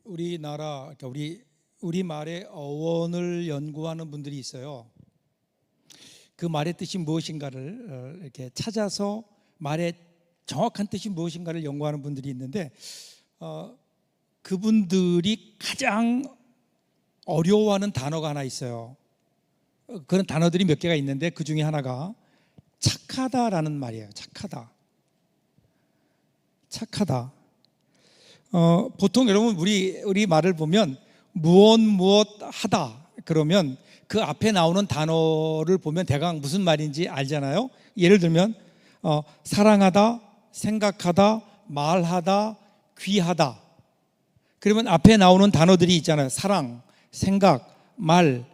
우리나라, 그러니까 우리 말의 어원을 연구하는 분들이 있어요. 그 말의 뜻이 무엇인가를 이렇게 찾아서 말의 정확한 뜻이 무엇인가를 연구하는 분들이 있는데, 그분들이 가장 어려워하는 단어가 하나 있어요. 그런 단어들이 몇 개가 있는데 그 중에 하나가 착하다라는 말이에요. 착하다. 보통 여러분 우리 말을 보면 무엇 하다 그러면 그 앞에 나오는 단어를 보면 대강 무슨 말인지 알잖아요. 예를 들면 사랑하다, 생각하다, 말하다, 귀하다. 그러면 앞에 나오는 단어들이 있잖아요. 사랑, 생각, 말,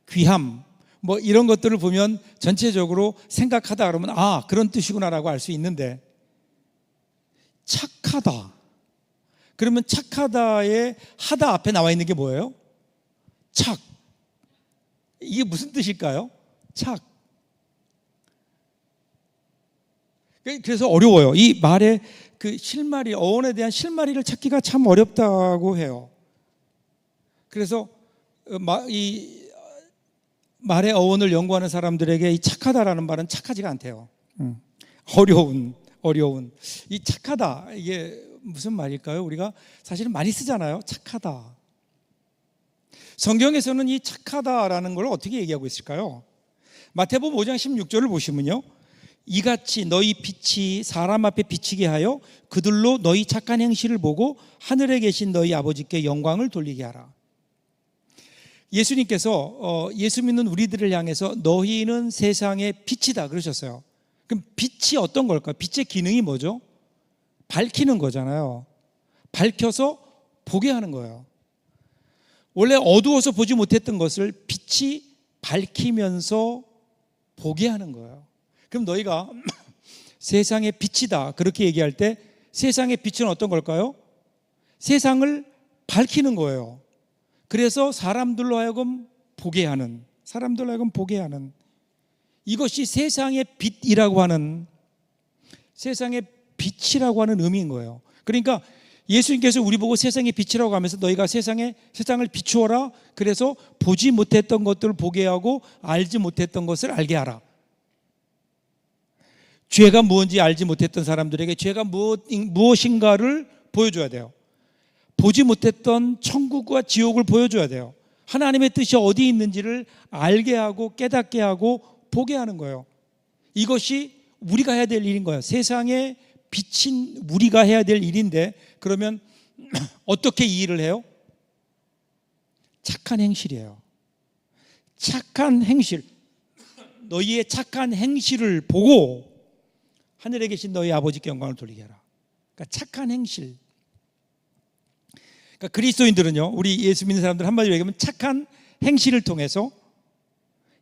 귀함, 뭐 이런 것들을 보면 전체적으로 생각하다 그러면 그런 뜻이구나라고 알 수 있는데, 착하다 그러면 착하다에 하다 앞에 나와 있는 게 뭐예요? 착. 이게 무슨 뜻일까요? 착. 그래서 어려워요. 이 말의 그 실마리, 어원에 대한 실마리를 찾기가 참 어렵다고 해요. 그래서 이 말의 어원을 연구하는 사람들에게 이 착하다라는 말은 착하지가 않대요. 어려운 이 착하다, 이게 무슨 말일까요? 우리가 사실은 많이 쓰잖아요. 착하다. 성경에서는 이 착하다라는 걸 어떻게 얘기하고 있을까요? 마태복음 5장 16절을 보시면요, 이같이 너희 빛이 사람 앞에 비치게 하여 그들로 너희 착한 행실을 보고 하늘에 계신 너희 아버지께 영광을 돌리게 하라. 예수님께서 예수 믿는 우리들을 향해서 너희는 세상의 빛이다 그러셨어요. 그럼 빛이 어떤 걸까요? 빛의 기능이 뭐죠? 밝히는 거잖아요. 밝혀서 보게 하는 거예요. 원래 어두워서 보지 못했던 것을 빛이 밝히면서 보게 하는 거예요. 그럼 너희가 세상의 빛이다 그렇게 얘기할 때 세상의 빛은 어떤 걸까요? 세상을 밝히는 거예요. 그래서 사람들로 하여금 보게 하는, 이것이 세상의 빛이라고 하는, 세상의 빛이라고 하는 의미인 거예요. 그러니까 예수님께서 우리 보고 세상의 빛이라고 하면서 너희가 세상을 비추어라. 그래서 보지 못했던 것들을 보게 하고 알지 못했던 것을 알게 하라. 죄가 무엇인지 알지 못했던 사람들에게 죄가 무엇인가를 보여줘야 돼요. 보지 못했던 천국과 지옥을 보여줘야 돼요. 하나님의 뜻이 어디 있는지를 알게 하고 깨닫게 하고 보게 하는 거예요. 이것이 우리가 해야 될 일인 거예요. 세상에 비친 우리가 해야 될 일인데, 그러면 어떻게 이 일을 해요? 착한 행실이에요. 착한 행실. 너희의 착한 행실을 보고 하늘에 계신 너희 아버지께 영광을 돌리게 하라. 그러니까 착한 행실. 그러니까 그리스도인들은요, 우리 예수 믿는 사람들 한마디로 얘기하면 착한 행실을 통해서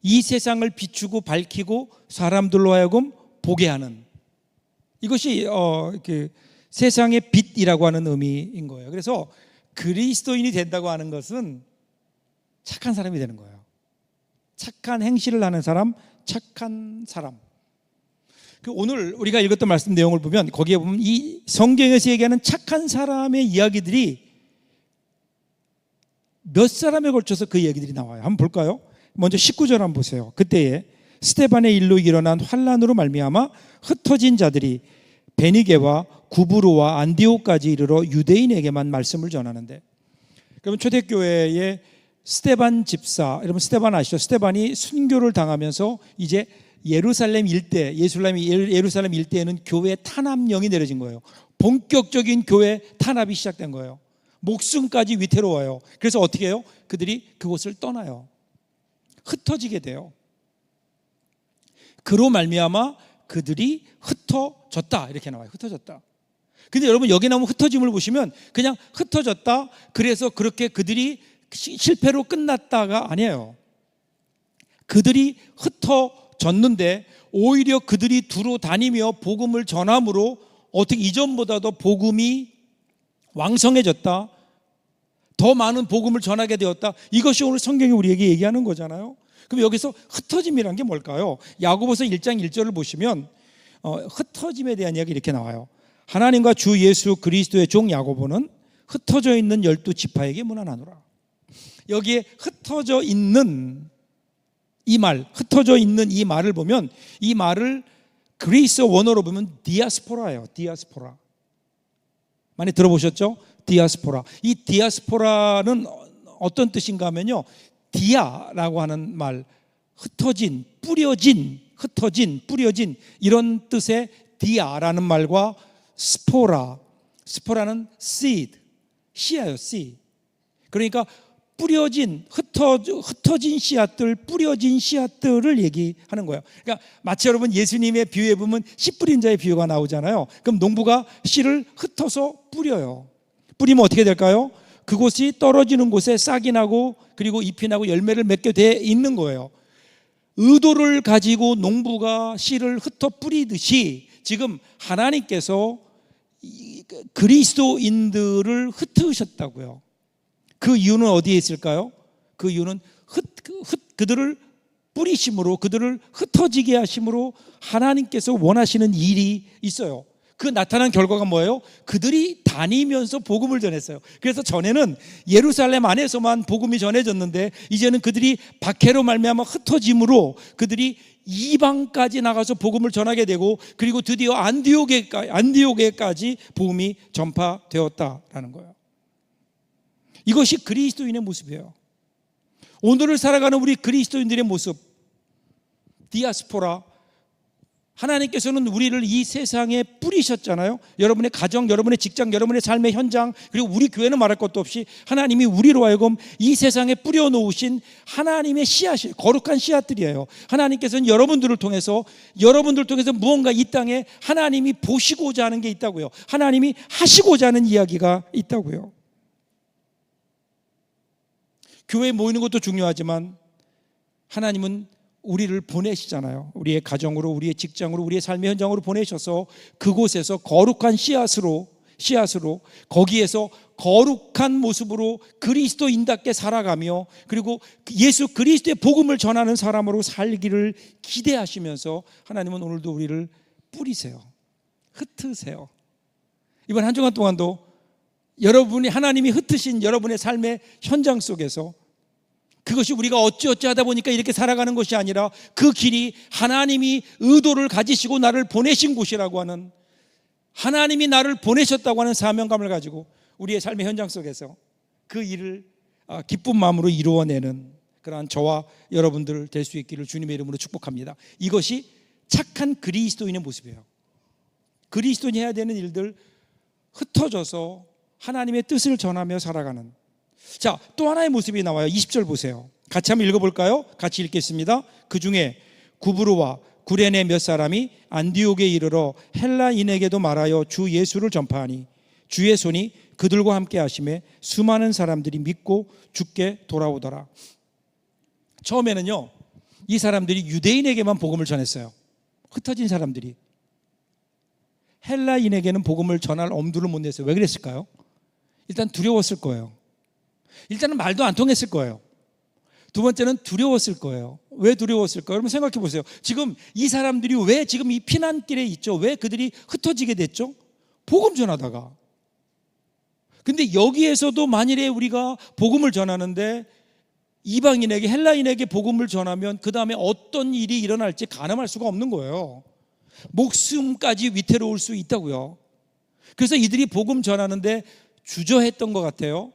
이 세상을 비추고 밝히고 사람들로 하여금 보게 하는, 이것이 세상의 빛이라고 하는 의미인 거예요. 그래서 그리스도인이 된다고 하는 것은 착한 사람이 되는 거예요. 착한 행실을 하는 사람, 착한 사람. 오늘 우리가 읽었던 말씀 내용을 보면 거기에 보면 이 성경에서 얘기하는 착한 사람의 이야기들이 몇 사람에 걸쳐서 그 이야기들이 나와요. 한번 볼까요? 먼저 19절 한번 보세요. 그때에 스데반의 일로 일어난 환난으로 말미암아 흩어진 자들이 베니게와 구브로와 안디옥까지 이르러 유대인에게만 말씀을 전하는데, 그러면 초대교회의 스데반 집사, 여러분 스데반 아시죠? 스데반이 순교를 당하면서 이제 예루살렘 일대에는 교회 탄압령이 내려진 거예요. 본격적인 교회 탄압이 시작된 거예요. 목숨까지 위태로워요. 그래서 어떻게 해요? 그들이 그곳을 떠나요. 흩어지게 돼요. 그로 말미암아 그들이 흩어졌다 이렇게 나와요. 흩어졌다. 근데 여러분 여기 나오면 흩어짐을 보시면 그냥 흩어졌다, 그래서 그렇게 그들이 실패로 끝났다가 아니에요. 그들이 흩어졌는데 오히려 그들이 두루 다니며 복음을 전함으로 어떻게 이전보다도 복음이 왕성해졌다, 더 많은 복음을 전하게 되었다. 이것이 오늘 성경이 우리에게 얘기하는 거잖아요. 그럼 여기서 흩어짐이란 게 뭘까요? 야고보서 1장 1절을 보시면 흩어짐에 대한 이야기 이렇게 나와요. 하나님과 주 예수 그리스도의 종 야고보는 흩어져 있는 12지파에게 문안하노라. 여기에 흩어져 있는 이 말, 흩어져 있는 이 말을 보면, 이 말을 그리스 원어로 보면 디아스포라예요. 디아스포라. 많이 들어보셨죠? 디아스포라. 이 디아스포라는 어떤 뜻인가 하면요, 디아라고 하는 말, 흩어진, 뿌려진, 흩어진, 뿌려진, 이런 뜻의 디아라는 말과 스포라, 스포라는 seed, 씨예요, 씨. 그러니까 뿌려진, 흩어진 씨앗들, 뿌려진 씨앗들을 얘기하는 거예요. 그러니까 마치 여러분 예수님의 비유에 보면 씨 뿌린 자의 비유가 나오잖아요. 그럼 농부가 씨를 흩어서 뿌려요. 뿌리면 어떻게 될까요? 그곳이 떨어지는 곳에 싹이 나고 그리고 잎이 나고 열매를 맺게 돼 있는 거예요. 의도를 가지고 농부가 씨를 흩어 뿌리듯이 지금 하나님께서 그리스도인들을 흩으셨다고요. 그 이유는 어디에 있을까요? 그 이유는 그들을 뿌리심으로, 그들을 흩어지게 하심으로 하나님께서 원하시는 일이 있어요. 그 나타난 결과가 뭐예요? 그들이 다니면서 복음을 전했어요. 그래서 전에는 예루살렘 안에서만 복음이 전해졌는데 이제는 그들이 박해로 말미암아 흩어짐으로 그들이 이방까지 나가서 복음을 전하게 되고, 그리고 드디어 안디옥에까지 복음이 전파되었다라는 거예요. 이것이 그리스도인의 모습이에요. 오늘을 살아가는 우리 그리스도인들의 모습, 디아스포라. 하나님께서는 우리를 이 세상에 뿌리셨잖아요. 여러분의 가정, 여러분의 직장, 여러분의 삶의 현장, 그리고 우리 교회는 말할 것도 없이 하나님이 우리로 하여금 이 세상에 뿌려놓으신 하나님의 씨앗이, 거룩한 씨앗들이에요. 하나님께서는 여러분들 통해서 무언가 이 땅에 하나님이 보시고자 하는 게 있다고요. 하나님이 하시고자 하는 이야기가 있다고요. 교회에 모이는 것도 중요하지만 하나님은 우리를 보내시잖아요. 우리의 가정으로, 우리의 직장으로, 우리의 삶의 현장으로 보내셔서 그곳에서 거룩한 씨앗으로 거기에서 거룩한 모습으로 그리스도인답게 살아가며, 그리고 예수 그리스도의 복음을 전하는 사람으로 살기를 기대하시면서 하나님은 오늘도 우리를 뿌리세요. 흩으세요. 이번 한 주간 동안도 여러분이, 하나님이 흩으신 여러분의 삶의 현장 속에서 그것이 우리가 어찌어찌 하다 보니까 이렇게 살아가는 것이 아니라 그 길이 하나님이 의도를 가지시고 나를 보내신 곳이라고 하는, 하나님이 나를 보내셨다고 하는 사명감을 가지고 우리의 삶의 현장 속에서 그 일을 기쁜 마음으로 이루어내는 그러한 저와 여러분들 될 수 있기를 주님의 이름으로 축복합니다. 이것이 착한 그리스도인의 모습이에요. 그리스도인이 해야 되는 일들, 흩어져서 하나님의 뜻을 전하며 살아가는. 자, 또 하나의 모습이 나와요. 20절 보세요. 같이 한번 읽어볼까요? 같이 읽겠습니다. 그 중에 구브로와 구레네 몇 사람이 안디옥에 이르러 헬라인에게도 말하여 주 예수를 전파하니 주의 손이 그들과 함께 하심에 수많은 사람들이 믿고 주께 돌아오더라. 처음에는요, 이 사람들이 유대인에게만 복음을 전했어요. 흩어진 사람들이. 헬라인에게는 복음을 전할 엄두를 못 냈어요. 왜 그랬을까요? 일단 두려웠을 거예요. 일단은 말도 안 통했을 거예요. 두 번째는 두려웠을 거예요. 왜 두려웠을까요? 여러분 생각해 보세요. 지금 이 사람들이 왜 지금 이 피난길에 있죠? 왜 그들이 흩어지게 됐죠? 복음 전하다가. 근데 여기에서도 만일에 우리가 복음을 전하는데 이방인에게, 헬라인에게 복음을 전하면 그 다음에 어떤 일이 일어날지 가늠할 수가 없는 거예요. 목숨까지 위태로울 수 있다고요. 그래서 이들이 복음 전하는데 주저했던 것 같아요.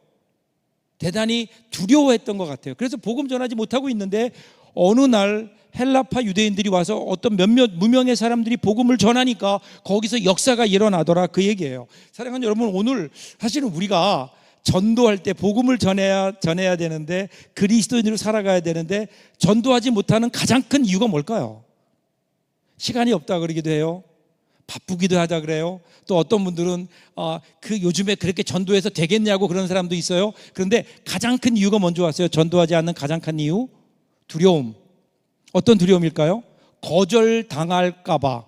대단히 두려워했던 것 같아요. 그래서 복음 전하지 못하고 있는데 어느 날 헬라파 유대인들이 와서 어떤 몇몇 무명의 사람들이 복음을 전하니까 거기서 역사가 일어나더라, 그 얘기예요. 사랑하는 여러분, 오늘 사실은 우리가 전도할 때 복음을 전해야 되는데, 그리스도인으로 살아가야 되는데 전도하지 못하는 가장 큰 이유가 뭘까요? 시간이 없다 그러기도 해요. 바쁘기도 하다 그래요. 또 어떤 분들은 그 요즘에 그렇게 전도해서 되겠냐고 그런 사람도 있어요. 그런데 가장 큰 이유가 뭔지 아세요? 전도하지 않는 가장 큰 이유? 두려움. 어떤 두려움일까요? 거절당할까 봐.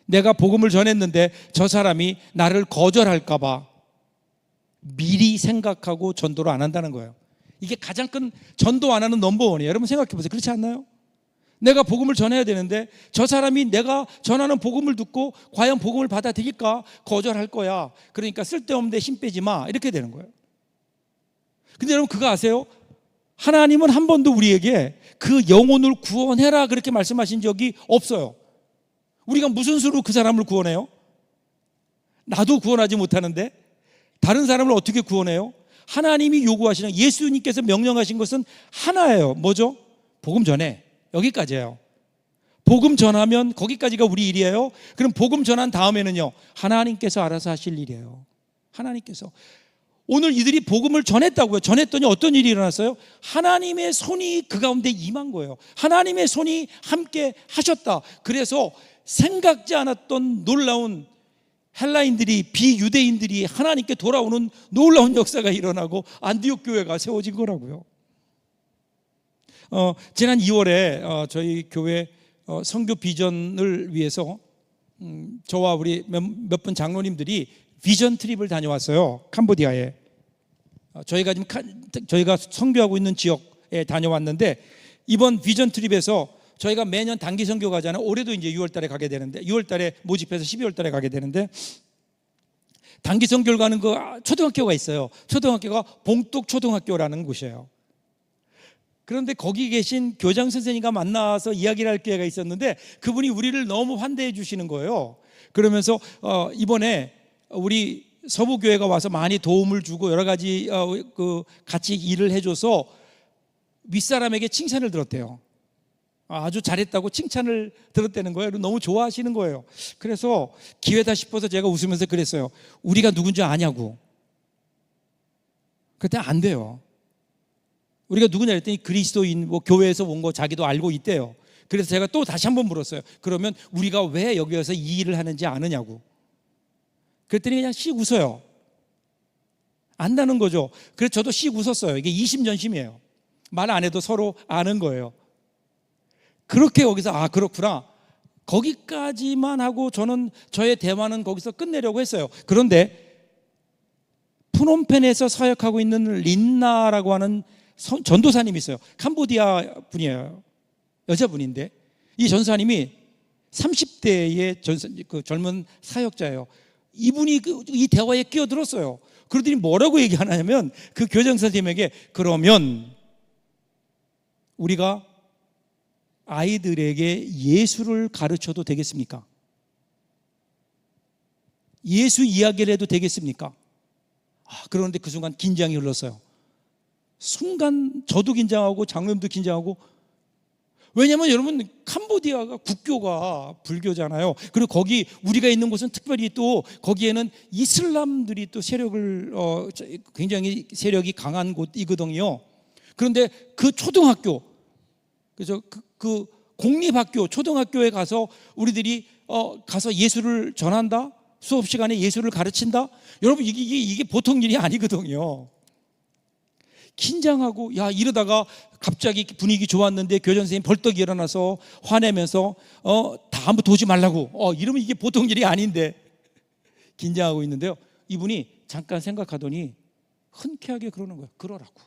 내가 복음을 전했는데 저 사람이 나를 거절할까 봐 미리 생각하고 전도를 안 한다는 거예요. 이게 가장 큰, 전도 안 하는 넘버원이에요. 여러분 생각해 보세요. 그렇지 않나요? 내가 복음을 전해야 되는데 저 사람이 내가 전하는 복음을 듣고 과연 복음을 받아들일까? 거절할 거야. 그러니까 쓸데없는데 힘 빼지 마. 이렇게 되는 거예요. 근데 여러분 그거 아세요? 하나님은 한 번도 우리에게 그 영혼을 구원해라 그렇게 말씀하신 적이 없어요. 우리가 무슨 수로 그 사람을 구원해요? 나도 구원하지 못하는데 다른 사람을 어떻게 구원해요? 하나님이 요구하시는, 예수님께서 명령하신 것은 하나예요. 뭐죠? 복음 전해. 여기까지예요. 복음 전하면 거기까지가 우리 일이에요. 그럼 복음 전한 다음에는요, 하나님께서 알아서 하실 일이에요. 하나님께서. 오늘 이들이 복음을 전했다고요. 전했더니 어떤 일이 일어났어요? 하나님의 손이 그 가운데 임한 거예요. 하나님의 손이 함께 하셨다. 그래서 생각지 않았던 놀라운 헬라인들이, 비유대인들이 하나님께 돌아오는 놀라운 역사가 일어나고 안디옥 교회가 세워진 거라고요. 지난 2월에 저희 교회 선교 비전을 위해서 저와 우리 몇 분 장로님들이 비전 트립을 다녀왔어요. 캄보디아에. 저희가 선교하고 있는 지역에 다녀왔는데, 이번 비전 트립에서 저희가 매년 단기 선교 가잖아요. 올해도 이제 6월 달에 가게 되는데, 6월 달에 모집해서 12월 달에 가게 되는데, 단기 선교를 가는 그 초등학교가 있어요. 초등학교가 봉뚝 초등학교라는 곳이에요. 그런데 거기 계신 교장 선생님과 만나서 이야기를 할 기회가 있었는데, 그분이 우리를 너무 환대해 주시는 거예요. 그러면서 이번에 우리 서부교회가 와서 많이 도움을 주고 여러 가지 같이 일을 해줘서 윗사람에게 칭찬을 들었대요. 아주 잘했다고 칭찬을 들었다는 거예요. 너무 좋아하시는 거예요. 그래서 기회다 싶어서 제가 웃으면서 그랬어요. 우리가 누군지 아냐고. 그때 안 돼요. 우리가 누구냐 했더니 그리스도인, 뭐 교회에서 온 거 자기도 알고 있대요. 그래서 제가 또 다시 한번 물었어요. 그러면 우리가 왜 여기 와서 이 일을 하는지 아느냐고. 그랬더니 그냥 씩 웃어요. 안다는 거죠. 그래서 저도 씩 웃었어요. 이게 이심전심이에요. 말 안 해도 서로 아는 거예요. 그렇게 여기서 그렇구나, 거기까지만 하고 저는 저의 대화는 거기서 끝내려고 했어요. 그런데 푸놈펜에서 사역하고 있는 린나라고 하는 전도사님이 있어요. 캄보디아 분이에요. 여자분인데 이 전사님이 30대의 그 젊은 사역자예요. 이분이 이 대화에 끼어들었어요. 그러더니 뭐라고 얘기하냐면, 그 교장 선생님에게 그러면 우리가 아이들에게 예수를 가르쳐도 되겠습니까? 예수 이야기를 해도 되겠습니까? 그런데 그 순간 긴장이 흘렀어요. 순간 저도 긴장하고 장로님도 긴장하고. 왜냐하면 여러분, 캄보디아가 국교가 불교잖아요. 그리고 거기 우리가 있는 곳은 특별히 또 거기에는 이슬람들이 또 세력을 굉장히 세력이 강한 곳이거든요. 그런데 그 초등학교, 그래서 그 공립학교 초등학교에 가서 우리들이 가서 예수를 전한다, 수업 시간에 예수를 가르친다. 여러분 이게 보통 일이 아니거든요. 긴장하고, 이러다가 갑자기 분위기 좋았는데 교장 선생님 벌떡 일어나서 화내면서 다음부터 오지 말라고 이러면 이게 보통 일이 아닌데 긴장하고 있는데요, 이분이 잠깐 생각하더니 흔쾌하게 그러는 거예요. 그러라고.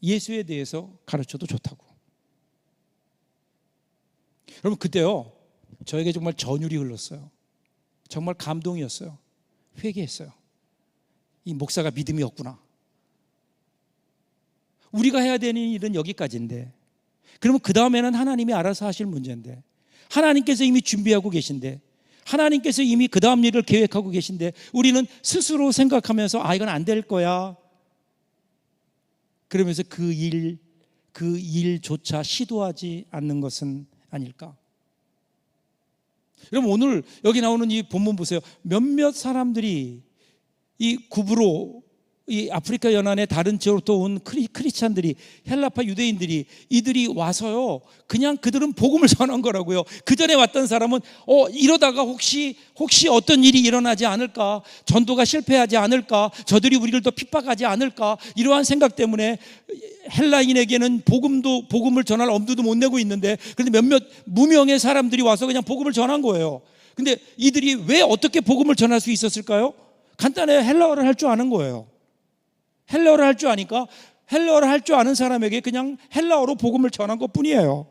예수에 대해서 가르쳐도 좋다고. 여러분 그때요, 저에게 정말 전율이 흘렀어요. 정말 감동이었어요. 회개했어요. 이 목사가 믿음이 없구나. 우리가 해야 되는 일은 여기까지인데, 그러면 그 다음에는 하나님이 알아서 하실 문제인데, 하나님께서 이미 준비하고 계신데, 하나님께서 이미 그 다음 일을 계획하고 계신데, 우리는 스스로 생각하면서 이건 안 될 거야, 그러면서 그 일조차 시도하지 않는 것은 아닐까? 여러분 오늘 여기 나오는 이 본문 보세요. 몇몇 사람들이 이 구브로, 이 아프리카 연안의 다른 지역으로부터 온 크리스찬들이, 헬라파 유대인들이, 이들이 와서요, 그냥 그들은 복음을 전한 거라고요. 그 전에 왔던 사람은 이러다가 혹시 어떤 일이 일어나지 않을까, 전도가 실패하지 않을까, 저들이 우리를 더 핍박하지 않을까, 이러한 생각 때문에 헬라인에게는 복음을 전할 엄두도 못 내고 있는데, 그런데 몇몇 무명의 사람들이 와서 그냥 복음을 전한 거예요. 근데 이들이 왜 어떻게 복음을 전할 수 있었을까요? 간단해요. 헬라어를 할 줄 아는 거예요. 헬라어를 할 줄 아니까 헬라어를 할 줄 아는 사람에게 그냥 헬라어로 복음을 전한 것뿐이에요.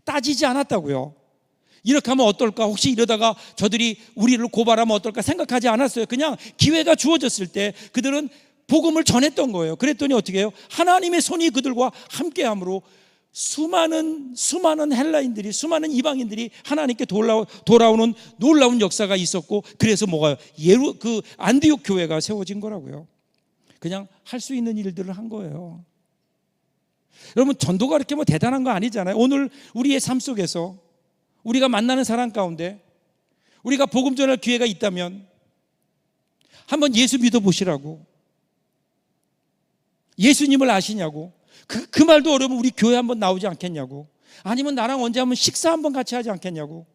따지지 않았다고요. 이렇게 하면 어떨까? 혹시 이러다가 저들이 우리를 고발하면 어떨까 생각하지 않았어요. 그냥 기회가 주어졌을 때 그들은 복음을 전했던 거예요. 그랬더니 어떻게 해요? 하나님의 손이 그들과 함께함으로 수많은 헬라인들이, 수많은 이방인들이 하나님께 돌아오는 놀라운 역사가 있었고, 그래서 뭐가요? 그 안디옥 교회가 세워진 거라고요. 그냥 할 수 있는 일들을 한 거예요. 여러분, 전도가 그렇게 뭐 대단한 거 아니잖아요. 오늘 우리의 삶 속에서 우리가 만나는 사람 가운데 우리가 복음 전할 기회가 있다면 한번 예수 믿어보시라고, 예수님을 아시냐고, 그 말도 어려우면 우리 교회 한번 나오지 않겠냐고, 아니면 나랑 언제 한번 식사 한번 같이 하지 않겠냐고.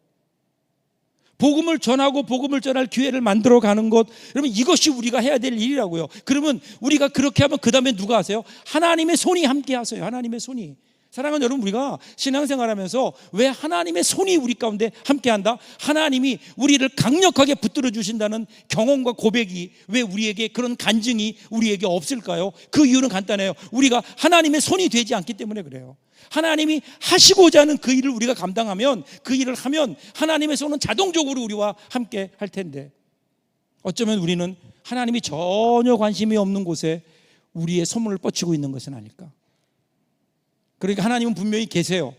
복음을 전하고 복음을 전할 기회를 만들어 가는 것, 여러분, 이것이 우리가 해야 될 일이라고요. 그러면 우리가 그렇게 하면 그 다음에 누가 하세요? 하나님의 손이 함께 하세요. 하나님의 손이. 사랑하는 여러분, 우리가 신앙생활하면서 왜 하나님의 손이 우리 가운데 함께한다? 하나님이 우리를 강력하게 붙들어 주신다는 경험과 고백이 왜 우리에게, 그런 간증이 우리에게 없을까요? 그 이유는 간단해요. 우리가 하나님의 손이 되지 않기 때문에 그래요. 하나님이 하시고자 하는 그 일을 우리가 감당하면, 그 일을 하면 하나님의 손은 자동적으로 우리와 함께 할 텐데, 어쩌면 우리는 하나님이 전혀 관심이 없는 곳에 우리의 소문을 뻗치고 있는 것은 아닐까. 그러니까 하나님은 분명히 계세요.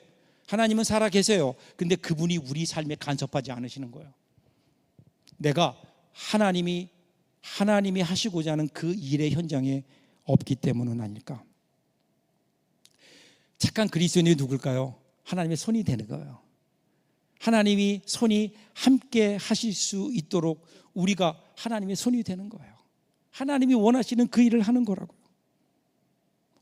하나님은 살아 계세요. 근데 그분이 우리 삶에 간섭하지 않으시는 거예요. 내가 하나님이 하시고자 하는 그 일의 현장에 없기 때문은 아닐까. 착한 그리스도인이 누굴까요? 하나님의 손이 되는 거예요. 하나님이 손이 함께 하실 수 있도록 우리가 하나님의 손이 되는 거예요. 하나님이 원하시는 그 일을 하는 거라고요.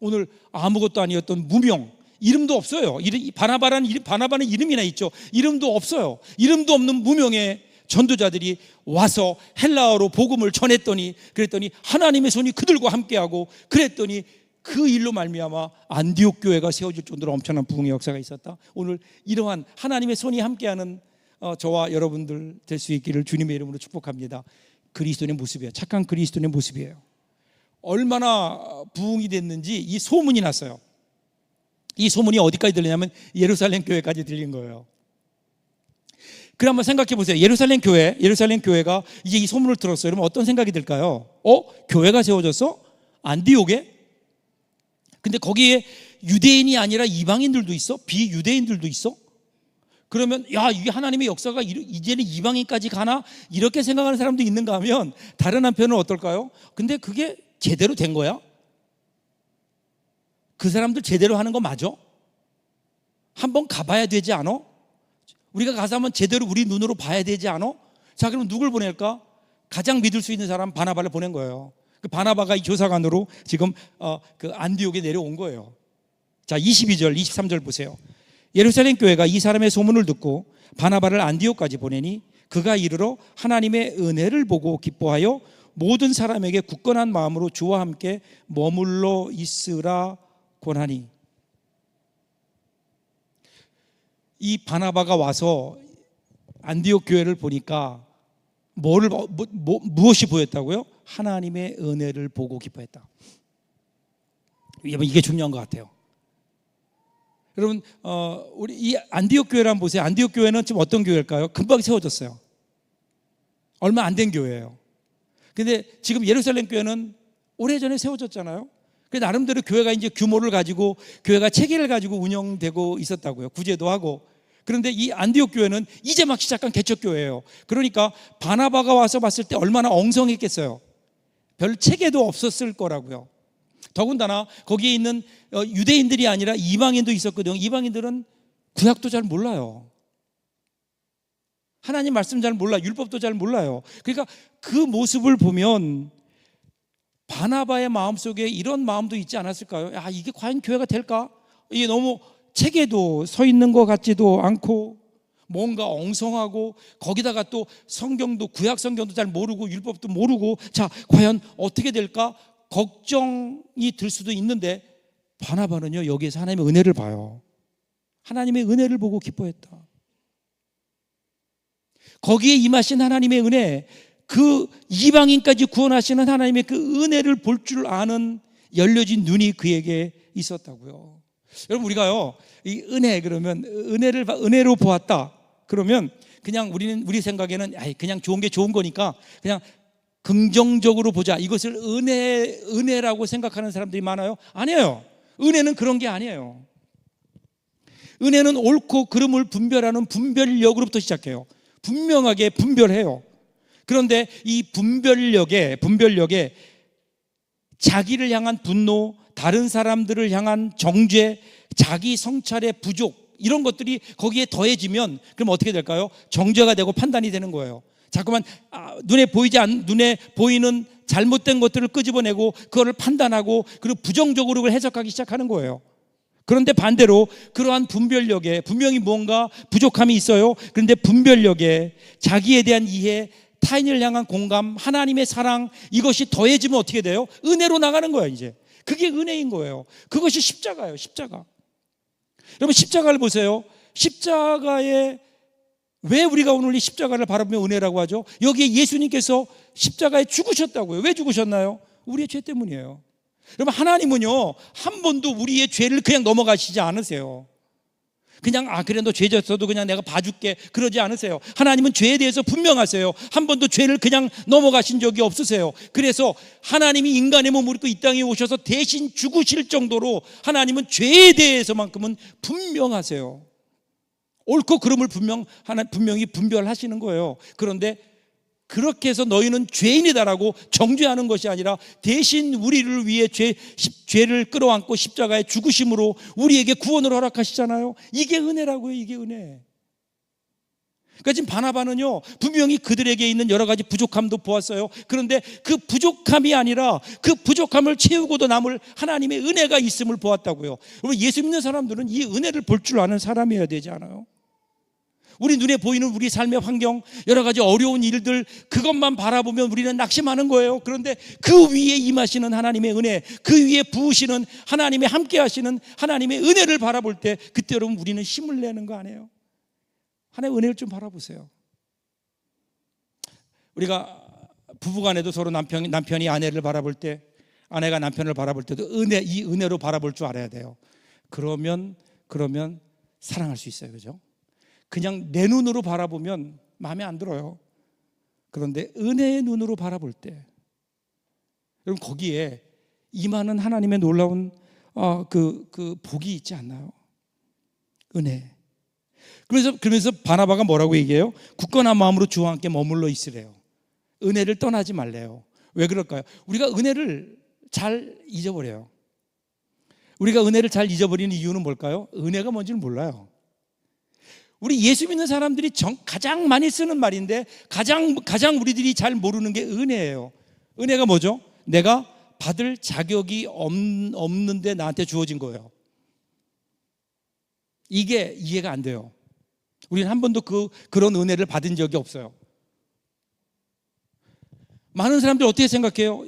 오늘 아무것도 아니었던 무명, 이름도 없어요. 바나바는 이름이나 있죠. 이름도 없어요. 이름도 없는 무명의 전도자들이 와서 헬라어로 복음을 전했더니, 그랬더니 하나님의 손이 그들과 함께하고, 그랬더니 그 일로 말미암아 안디옥 교회가 세워질 정도로 엄청난 부흥의 역사가 있었다. 오늘 이러한 하나님의 손이 함께하는 저와 여러분들 될 수 있기를 주님의 이름으로 축복합니다. 그리스도인의 모습이에요. 착한 그리스도인의 모습이에요. 얼마나 부흥이 됐는지 이 소문이 났어요. 이 소문이 어디까지 들리냐면 예루살렘 교회까지 들린 거예요. 그럼 한번 생각해 보세요. 예루살렘 교회가 이제 이 소문을 들었어요. 그러면 어떤 생각이 들까요? 교회가 세워졌어? 안디옥에? 근데 거기에 유대인이 아니라 이방인들도 있어? 비유대인들도 있어? 그러면 야, 이게 하나님의 역사가 이제는 이방인까지 가나? 이렇게 생각하는 사람도 있는가 하면, 다른 한편은 어떨까요? 근데 그게 제대로 된 거야? 그 사람들 제대로 하는 거 맞아? 한번 가봐야 되지 않아? 우리가 가서 한번 제대로 우리 눈으로 봐야 되지 않아? 자, 그럼 누굴 보낼까? 가장 믿을 수 있는 사람 바나바를 보낸 거예요. 그 바나바가 이 조사관으로 지금 그 안디옥에 내려온 거예요. 자, 22절, 23절 보세요. 예루살렘 교회가 이 사람의 소문을 듣고 바나바를 안디옥까지 보내니 그가 이르러 하나님의 은혜를 보고 기뻐하여 모든 사람에게 굳건한 마음으로 주와 함께 머물러 있으라 권하니. 이 바나바가 와서 안디옥 교회를 보니까 무엇이 보였다고요? 하나님의 은혜를 보고 기뻐했다. 이게 중요한 것 같아요. 여러분, 우리 이 안디옥 교회를 한번 보세요. 안디옥 교회는 지금 어떤 교회일까요? 금방 세워졌어요. 얼마 안 된 교회예요. 근데 지금 예루살렘 교회는 오래전에 세워졌잖아요. 그래서 나름대로 교회가 이제 규모를 가지고, 교회가 체계를 가지고 운영되고 있었다고요. 구제도 하고. 그런데 이 안디옥 교회는 이제 막 시작한 개척교회예요. 그러니까 바나바가 와서 봤을 때 얼마나 엉성했겠어요. 별 체계도 없었을 거라고요. 더군다나 거기에 있는 유대인들이 아니라 이방인도 있었거든요. 이방인들은 구약도 잘 몰라요. 하나님 말씀 잘 몰라, 율법도 잘 몰라요. 그러니까 그 모습을 보면 바나바의 마음속에 이런 마음도 있지 않았을까요? 야, 이게 과연 교회가 될까? 이게 너무 체계도 서 있는 것 같지도 않고, 뭔가 엉성하고, 거기다가 또 성경도, 구약 성경도 잘 모르고 율법도 모르고, 자, 과연 어떻게 될까? 걱정이 들 수도 있는데, 바나바는요, 여기에서 하나님의 은혜를 봐요. 하나님의 은혜를 보고 기뻐했다. 거기에 임하신 하나님의 은혜, 그 이방인까지 구원하시는 하나님의 그 은혜를 볼 줄 아는 열려진 눈이 그에게 있었다고요. 여러분, 우리가요, 이 은혜 그러면 은혜로 보았다 그러면 그냥 우리 생각에는 그냥 좋은 게 좋은 거니까 그냥 긍정적으로 보자, 이것을 은혜라고 생각하는 사람들이 많아요. 아니에요. 은혜는 그런 게 아니에요. 은혜는 옳고 그름을 분별하는 분별력으로부터 시작해요. 분명하게 분별해요. 그런데 이 분별력에 자기를 향한 분노, 다른 사람들을 향한 정죄, 자기 성찰의 부족, 이런 것들이 거기에 더해지면 그럼 어떻게 될까요? 정죄가 되고 판단이 되는 거예요. 자꾸만 눈에 보이는 잘못된 것들을 끄집어내고 그거를 판단하고 그리고 부정적으로 그걸 해석하기 시작하는 거예요. 그런데 반대로 그러한 분별력에 분명히 뭔가 부족함이 있어요. 그런데 분별력에 자기에 대한 이해, 타인을 향한 공감, 하나님의 사랑, 이것이 더해지면 어떻게 돼요? 은혜로 나가는 거예요. 이제 그게 은혜인 거예요. 그것이 십자가예요. 십자가. 여러분, 십자가를 보세요. 십자가에 왜 우리가 오늘 이 십자가를 바라보면 은혜라고 하죠? 여기에 예수님께서 십자가에 죽으셨다고요. 왜 죽으셨나요? 우리의 죄 때문이에요. 여러분, 하나님은요 한 번도 우리의 죄를 그냥 넘어가시지 않으세요. 그냥 그래 너 죄 졌어도 그냥 내가 봐줄게, 그러지 않으세요. 하나님은 죄에 대해서 분명하세요. 한 번도 죄를 그냥 넘어가신 적이 없으세요. 그래서 하나님이 인간의 몸을 입고 이 땅에 오셔서 대신 죽으실 정도로 하나님은 죄에 대해서만큼은 분명하세요. 옳고 그름을 분명히 분별하시는 거예요. 그런데 그렇게 해서 너희는 죄인이다라고 정죄하는 것이 아니라 대신 우리를 위해 죄를 끌어안고 십자가에 죽으심으로 우리에게 구원을 허락하시잖아요. 이게 은혜라고요. 이게 은혜. 그러니까 지금 바나바는요 분명히 그들에게 있는 여러 가지 부족함도 보았어요. 그런데 그 부족함이 아니라 그 부족함을 채우고도 남을 하나님의 은혜가 있음을 보았다고요. 여러분, 예수 믿는 사람들은 이 은혜를 볼 줄 아는 사람이어야 되지 않아요? 우리 눈에 보이는 우리 삶의 환경, 여러 가지 어려운 일들, 그것만 바라보면 우리는 낙심하는 거예요. 그런데 그 위에 임하시는 하나님의 은혜, 그 위에 부으시는 하나님의 함께 하시는 하나님의 은혜를 바라볼 때 그때 여러분 우리는 힘을 내는 거 아니에요? 하나님의 은혜를 좀 바라보세요. 우리가 부부간에도 서로 남편이 아내를 바라볼 때, 아내가 남편을 바라볼 때도 이 은혜로 바라볼 줄 알아야 돼요. 그러면 사랑할 수 있어요. 그죠? 그냥 내 눈으로 바라보면 마음에 안 들어요. 그런데 은혜의 눈으로 바라볼 때 여러분 거기에 임하는 하나님의 놀라운 그 복이 있지 않나요? 은혜. 그러면서 바나바가 뭐라고 얘기해요? 굳건한 마음으로 주와 함께 머물러 있으래요. 은혜를 떠나지 말래요. 왜 그럴까요? 우리가 은혜를 잘 잊어버려요. 우리가 은혜를 잘 잊어버리는 이유는 뭘까요? 은혜가 뭔지는 몰라요. 우리 예수 믿는 사람들이 가장 많이 쓰는 말인데 가장 우리들이 잘 모르는 게 은혜예요. 은혜가 뭐죠? 내가 받을 자격이 없는데 나한테 주어진 거예요. 이게 이해가 안 돼요. 우리는 한 번도 그런 은혜를 받은 적이 없어요. 많은 사람들이 어떻게 생각해요?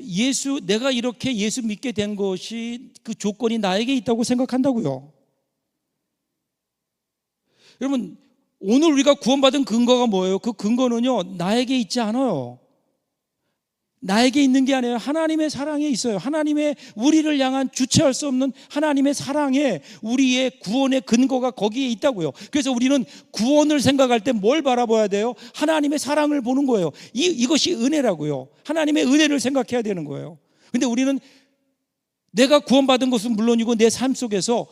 내가 이렇게 예수 믿게 된 것이 그 조건이 나에게 있다고 생각한다고요. 여러분, 오늘 우리가 구원받은 근거가 뭐예요? 그 근거는요 나에게 있지 않아요. 나에게 있는 게 아니에요. 하나님의 사랑에 있어요. 하나님의 우리를 향한 주체할 수 없는 하나님의 사랑에 우리의 구원의 근거가 거기에 있다고요. 그래서 우리는 구원을 생각할 때 뭘 바라봐야 돼요? 하나님의 사랑을 보는 거예요. 이것이 은혜라고요. 하나님의 은혜를 생각해야 되는 거예요. 근데 우리는 내가 구원받은 것은 물론이고 내 삶 속에서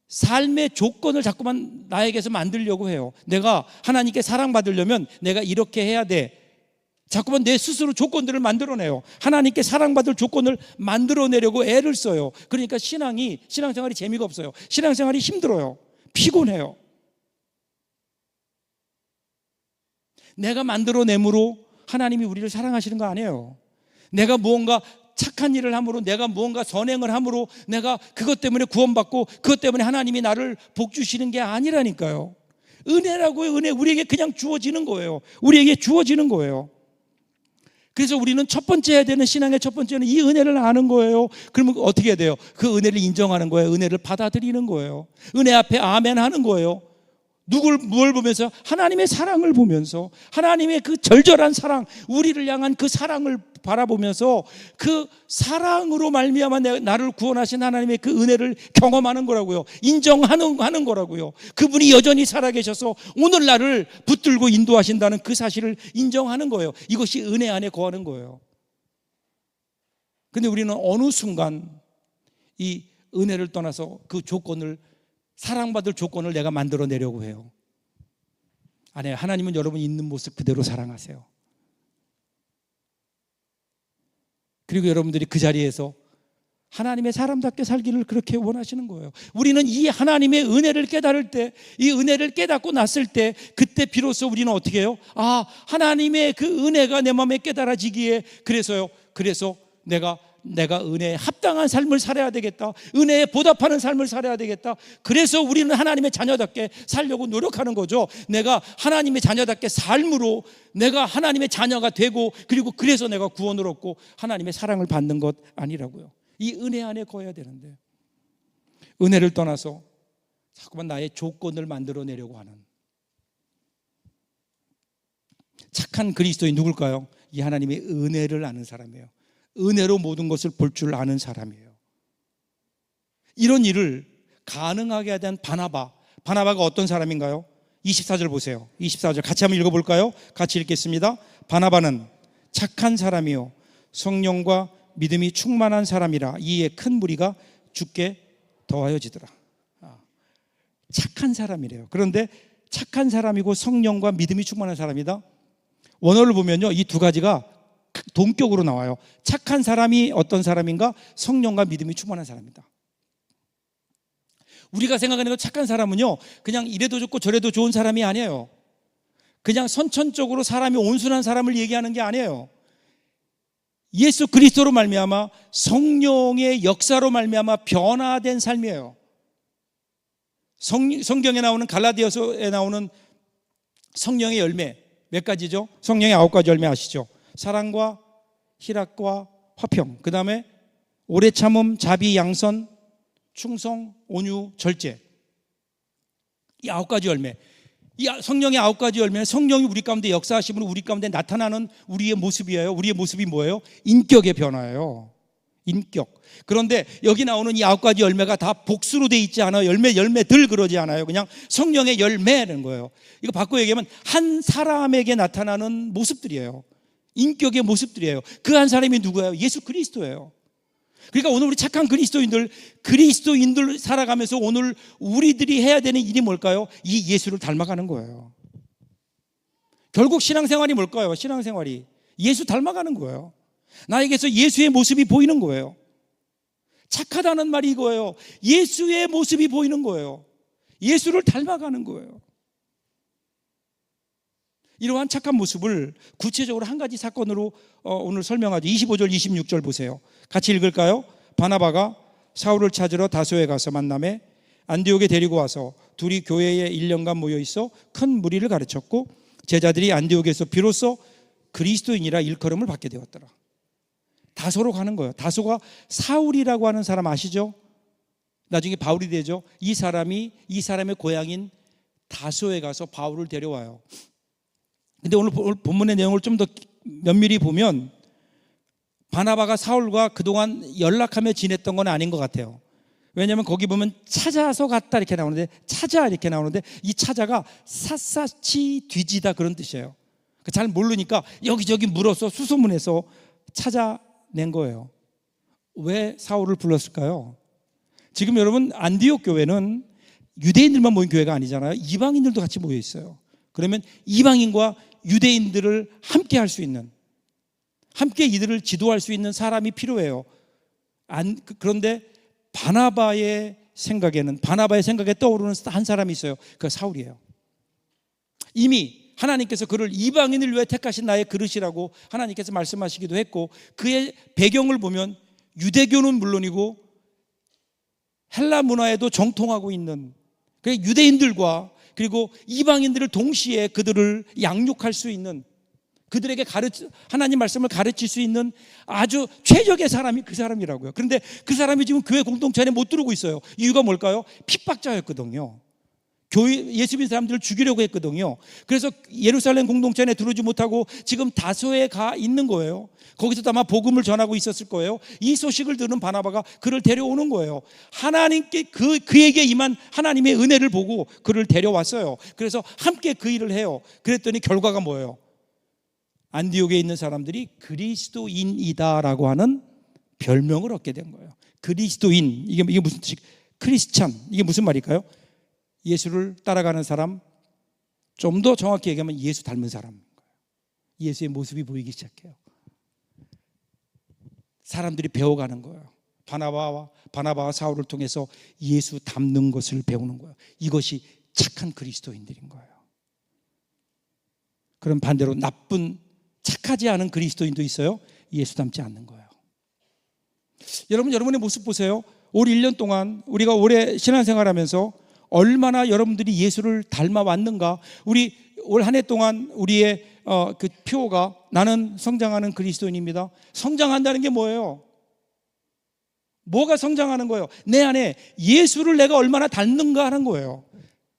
삶의 조건을 자꾸만 나에게서 만들려고 해요. 내가 하나님께 사랑받으려면 내가 이렇게 해야 돼. 자꾸만 내 스스로 조건들을 만들어내요. 하나님께 사랑받을 조건을 만들어내려고 애를 써요. 그러니까 신앙생활이 재미가 없어요. 신앙생활이 힘들어요. 피곤해요. 내가 만들어내므로 하나님이 우리를 사랑하시는 거 아니에요. 내가 무언가 착한 일을 함으로, 내가 무언가 선행을 함으로 내가 그것 때문에 구원받고 그것 때문에 하나님이 나를 복 주시는 게 아니라니까요. 은혜라고요. 은혜. 우리에게 그냥 주어지는 거예요. 우리에게 주어지는 거예요. 그래서 우리는 첫 번째 해야 되는 신앙의 첫 번째는 이 은혜를 아는 거예요. 그러면 어떻게 해야 돼요? 그 은혜를 인정하는 거예요. 은혜를 받아들이는 거예요. 은혜 앞에 아멘 하는 거예요. 뭘 보면서? 하나님의 사랑을 보면서, 하나님의 그 절절한 사랑, 우리를 향한 그 사랑을 바라보면서 그 사랑으로 말미암아 나를 구원하신 하나님의 그 은혜를 경험하는 거라고요. 인정하는 거라고요. 그분이 여전히 살아계셔서 오늘 나를 붙들고 인도하신다는 그 사실을 인정하는 거예요. 이것이 은혜 안에 거하는 거예요. 근데 우리는 어느 순간 이 은혜를 떠나서 그 조건을, 사랑받을 조건을 내가 만들어내려고 해요. 아니에요. 하나님은 여러분 있는 모습 그대로 사랑하세요. 그리고 여러분들이 그 자리에서 하나님의 사람답게 살기를 그렇게 원하시는 거예요. 우리는 이 하나님의 은혜를 깨달을 때, 이 은혜를 깨닫고 났을 때, 그때 비로소 우리는 어떻게 해요? 아, 하나님의 그 은혜가 내 마음에 깨달아지기에, 그래서 내가 은혜에 합당한 삶을 살아야 되겠다, 은혜에 보답하는 삶을 살아야 되겠다. 그래서 우리는 하나님의 자녀답게 살려고 노력하는 거죠. 내가 하나님의 자녀답게 삶으로 내가 하나님의 자녀가 되고, 그리고 그래서 내가 구원을 얻고 하나님의 사랑을 받는 것 아니라고요. 이 은혜 안에 거해야 되는데, 은혜를 떠나서 자꾸만 나의 조건을 만들어내려고 하는 착한 그리스도인 누굴까요? 이 하나님의 은혜를 아는 사람이에요. 은혜로 모든 것을 볼 줄 아는 사람이에요. 이런 일을 가능하게 하던 바나바가 어떤 사람인가요? 24절 보세요. 24절 같이 한번 읽어볼까요? 같이 읽겠습니다. 바나바는 착한 사람이요 성령과 믿음이 충만한 사람이라 이에 큰 무리가 주께 더하여지더라. 착한 사람이래요. 그런데 착한 사람이고 성령과 믿음이 충만한 사람이다. 원어를 보면요, 이 두 가지가 동격으로 나와요. 착한 사람이 어떤 사람인가? 성령과 믿음이 충만한 사람이다. 우리가 생각하는 착한 사람은요, 그냥 이래도 좋고 저래도 좋은 사람이 아니에요. 그냥 선천적으로 사람이 온순한 사람을 얘기하는 게 아니에요. 예수 그리스도로 말미암아 성령의 역사로 말미암아 변화된 삶이에요. 성경에 나오는, 갈라디아서에 나오는 성령의 열매 몇 가지죠? 성령의 9가지 열매 아시죠? 사랑과 희락과 화평, 그 다음에 오래 참음, 자비, 양선, 충성, 온유, 절제. 이 9가지 열매, 이 성령의 9가지 열매는 성령이 우리 가운데 역사하시면 우리 가운데 나타나는 우리의 모습이에요. 우리의 모습이 뭐예요? 인격의 변화예요. 인격. 그런데 여기 나오는 이 9가지 열매가 다 복수로 돼 있지 않아요. 열매들 그러지 않아요. 그냥 성령의 열매라는 거예요. 이거 바꿔 얘기하면 한 사람에게 나타나는 모습들이에요. 인격의 모습들이에요. 그 한 사람이 누구예요? 예수 그리스도예요. 그러니까 오늘 우리 착한 그리스도인들 살아가면서 오늘 우리들이 해야 되는 일이 뭘까요? 이 예수를 닮아가는 거예요. 결국 신앙생활이 뭘까요? 신앙생활이 예수 닮아가는 거예요. 나에게서 예수의 모습이 보이는 거예요. 착하다는 말이 이거예요. 예수의 모습이 보이는 거예요. 예수를 닮아가는 거예요. 이러한 착한 모습을 구체적으로 한 가지 사건으로 오늘 설명하죠. 25절 26절 보세요. 같이 읽을까요? 바나바가 사울을 찾으러 다소에 가서 만남에 안디옥에 데리고 와서 둘이 교회에 1년간 모여 있어 큰 무리를 가르쳤고 제자들이 안디옥에서 비로소 그리스도인이라 일컬음을 받게 되었더라. 다소로 가는 거예요. 다소가 사울이라고 하는 사람 아시죠? 나중에 바울이 되죠. 이 사람의 고향인 다소에 가서 바울을 데려와요. 근데 오늘 본문의 내용을 좀 더 면밀히 보면 바나바가 사울과 그동안 연락하며 지냈던 건 아닌 것 같아요. 왜냐하면 거기 보면 찾아서 갔다 이렇게 나오는데 이 찾아가 샅샅이 뒤지다 그런 뜻이에요. 잘 모르니까 여기저기 물어서 수소문해서 찾아낸 거예요. 왜 사울을 불렀을까요? 지금 여러분 안디옥 교회는 유대인들만 모인 교회가 아니잖아요. 이방인들도 같이 모여 있어요. 그러면 이방인과 유대인들을 함께 할 수 있는, 함께 이들을 지도할 수 있는 사람이 필요해요. 그런데 바나바의 생각에 떠오르는 한 사람이 있어요. 그 사울이에요. 이미 하나님께서 그를 이방인을 위해 택하신 나의 그릇이라고 하나님께서 말씀하시기도 했고, 그의 배경을 보면 유대교는 물론이고 헬라 문화에도 정통하고 있는, 유대인들과 그리고 이방인들을 동시에 그들을 양육할 수 있는, 그들에게 하나님 말씀을 가르칠 수 있는 아주 최적의 사람이 그 사람이라고요. 그런데 그 사람이 지금 교회 공동체 안에 못 들어오고 있어요. 이유가 뭘까요? 핍박자였거든요. 예수 믿는 사람들을 죽이려고 했거든요. 그래서 예루살렘 공동체 안에 들어오지 못하고 지금 다소에 가 있는 거예요. 거기서 아마 복음을 전하고 있었을 거예요. 이 소식을 들은 바나바가 그를 데려오는 거예요. 하나님께 그에게 임한 하나님의 은혜를 보고 그를 데려왔어요. 그래서 함께 그 일을 해요. 그랬더니 결과가 뭐예요? 안디옥에 있는 사람들이 그리스도인이다라고 하는 별명을 얻게 된 거예요. 그리스도인, 이게 무슨 뜻이? 크리스찬, 이게 무슨 말일까요? 예수를 따라가는 사람, 좀 더 정확히 얘기하면 예수 닮은 사람. 예수의 모습이 보이기 시작해요. 사람들이 배워가는 거예요. 바나바와 사울을 통해서 예수 닮는 것을 배우는 거예요. 이것이 착한 그리스도인들인 거예요. 그럼 반대로 나쁜 착하지 않은 그리스도인도 있어요. 예수 닮지 않는 거예요. 여러분의 모습 보세요. 올 1년 동안 우리가 오래 신앙생활하면서 얼마나 여러분들이 예수를 닮아왔는가. 우리 올 한 해 동안 우리의 그 표가 나는 성장하는 그리스도인입니다. 성장한다는 게 뭐예요? 뭐가 성장하는 거예요? 내 안에 예수를 내가 얼마나 닮는가 하는 거예요.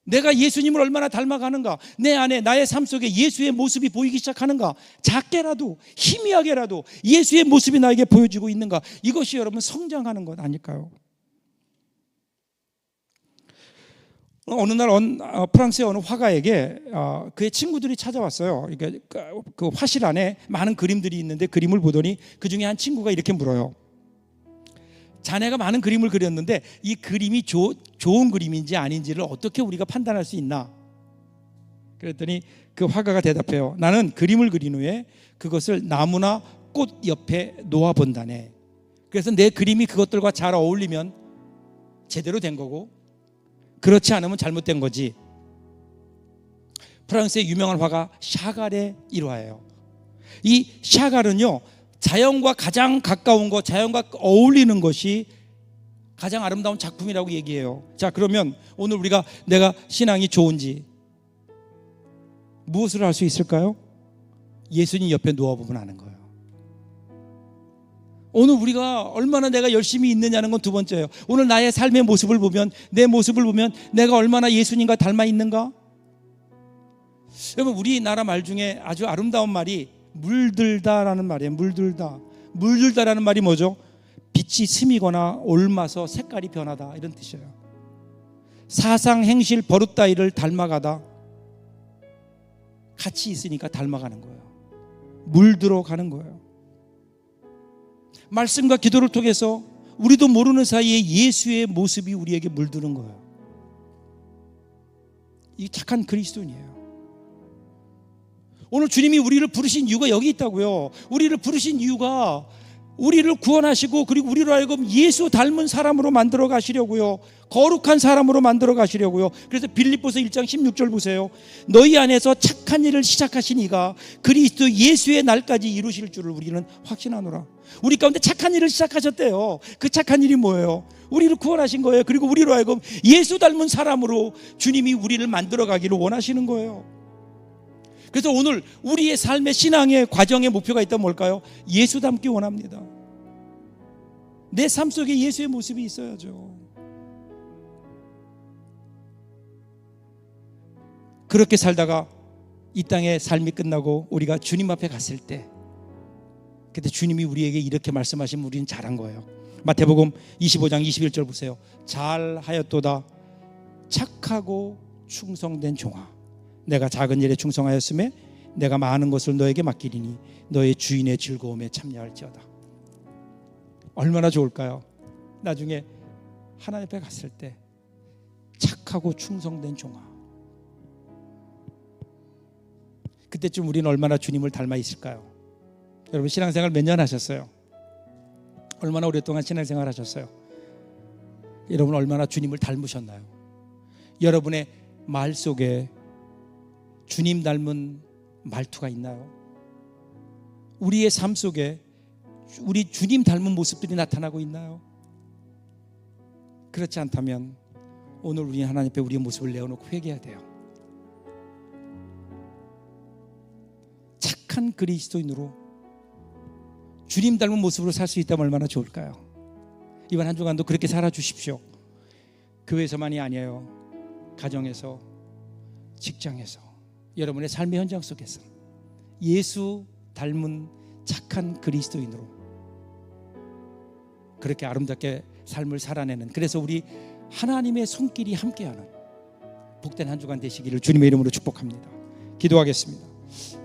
내가 예수님을 얼마나 닮아가는가. 내 안에 나의 삶 속에 예수의 모습이 보이기 시작하는가. 작게라도 희미하게라도 예수의 모습이 나에게 보여지고 있는가. 이것이 여러분 성장하는 것 아닐까요? 어느 날 프랑스의 어느 화가에게 그의 친구들이 찾아왔어요. 그 화실 안에 많은 그림들이 있는데 그림을 보더니 그 중에 한 친구가 이렇게 물어요. 자네가 많은 그림을 그렸는데 이 그림이 좋은 그림인지 아닌지를 어떻게 우리가 판단할 수 있나? 그랬더니 그 화가가 대답해요. 나는 그림을 그린 후에 그것을 나무나 꽃 옆에 놓아본다네. 그래서 내 그림이 그것들과 잘 어울리면 제대로 된 거고 그렇지 않으면 잘못된 거지. 프랑스의 유명한 화가 샤갈의 일화예요. 이 샤갈은요, 자연과 가장 가까운 것, 자연과 어울리는 것이 가장 아름다운 작품이라고 얘기해요. 자, 그러면 오늘 내가 신앙이 좋은지 무엇을 할 수 있을까요? 예수님 옆에 누워보면 아는 거예요. 오늘 우리가 얼마나 내가 열심히 있느냐는 건 두 번째예요. 오늘 나의 삶의 모습을 보면, 내 모습을 보면 내가 얼마나 예수님과 닮아 있는가? 여러분, 우리나라 말 중에 아주 아름다운 말이 물들다라는 말이에요. 물들다라는 말이 뭐죠? 빛이 스미거나 옮아서 색깔이 변하다, 이런 뜻이에요. 사상, 행실, 버릇 따위를 닮아가다. 같이 있으니까 닮아가는 거예요. 물들어 가는 거예요. 말씀과 기도를 통해서 우리도 모르는 사이에 예수의 모습이 우리에게 물드는 거예요. 이 착한 그리스도인이에요. 오늘 주님이 우리를 부르신 이유가 여기 있다고요. 우리를 부르신 이유가 우리를 구원하시고 그리고 우리로 하여금 예수 닮은 사람으로 만들어 가시려고요. 거룩한 사람으로 만들어 가시려고요. 그래서 빌립보서 1장 16절 보세요. 너희 안에서 착한 일을 시작하신 이가 그리스도 예수의 날까지 이루실 줄을 우리는 확신하노라. 우리 가운데 착한 일을 시작하셨대요. 그 착한 일이 뭐예요? 우리를 구원하신 거예요. 그리고 우리로 하여금 예수 닮은 사람으로 주님이 우리를 만들어 가기를 원하시는 거예요. 그래서 오늘 우리의 삶의 신앙의 과정의 목표가 있다면 뭘까요? 예수 닮기 원합니다. 내 삶 속에 예수의 모습이 있어야죠. 그렇게 살다가 이 땅의 삶이 끝나고 우리가 주님 앞에 갔을 때, 그때 주님이 우리에게 이렇게 말씀하시면 우리는 잘한 거예요. 마태복음 25장 21절 보세요. 잘하였도다 착하고 충성된 종아, 내가 작은 일에 충성하였음에 내가 많은 것을 너에게 맡기리니 너의 주인의 즐거움에 참여할지어다. 얼마나 좋을까요? 나중에 하나님 앞에 갔을 때 착하고 충성된 종아, 그때쯤 우리는 얼마나 주님을 닮아 있을까요? 여러분, 신앙생활 몇 년 하셨어요? 얼마나 오랫동안 신앙생활 하셨어요? 여러분 얼마나 주님을 닮으셨나요? 여러분의 말 속에 주님 닮은 말투가 있나요? 우리의 삶 속에 우리 주님 닮은 모습들이 나타나고 있나요? 그렇지 않다면 오늘 우리 하나님 앞에 우리의 모습을 내어놓고 회개해야 돼요. 착한 그리스도인으로 주님 닮은 모습으로 살 수 있다면 얼마나 좋을까요? 이번 한 주간도 그렇게 살아주십시오. 교회에서만이 아니에요. 가정에서, 직장에서, 여러분의 삶의 현장 속에서 예수 닮은 착한 그리스도인으로 그렇게 아름답게 삶을 살아내는, 그래서 우리 하나님의 손길이 함께하는 복된 한 주간 되시기를 주님의 이름으로 축복합니다. 기도하겠습니다.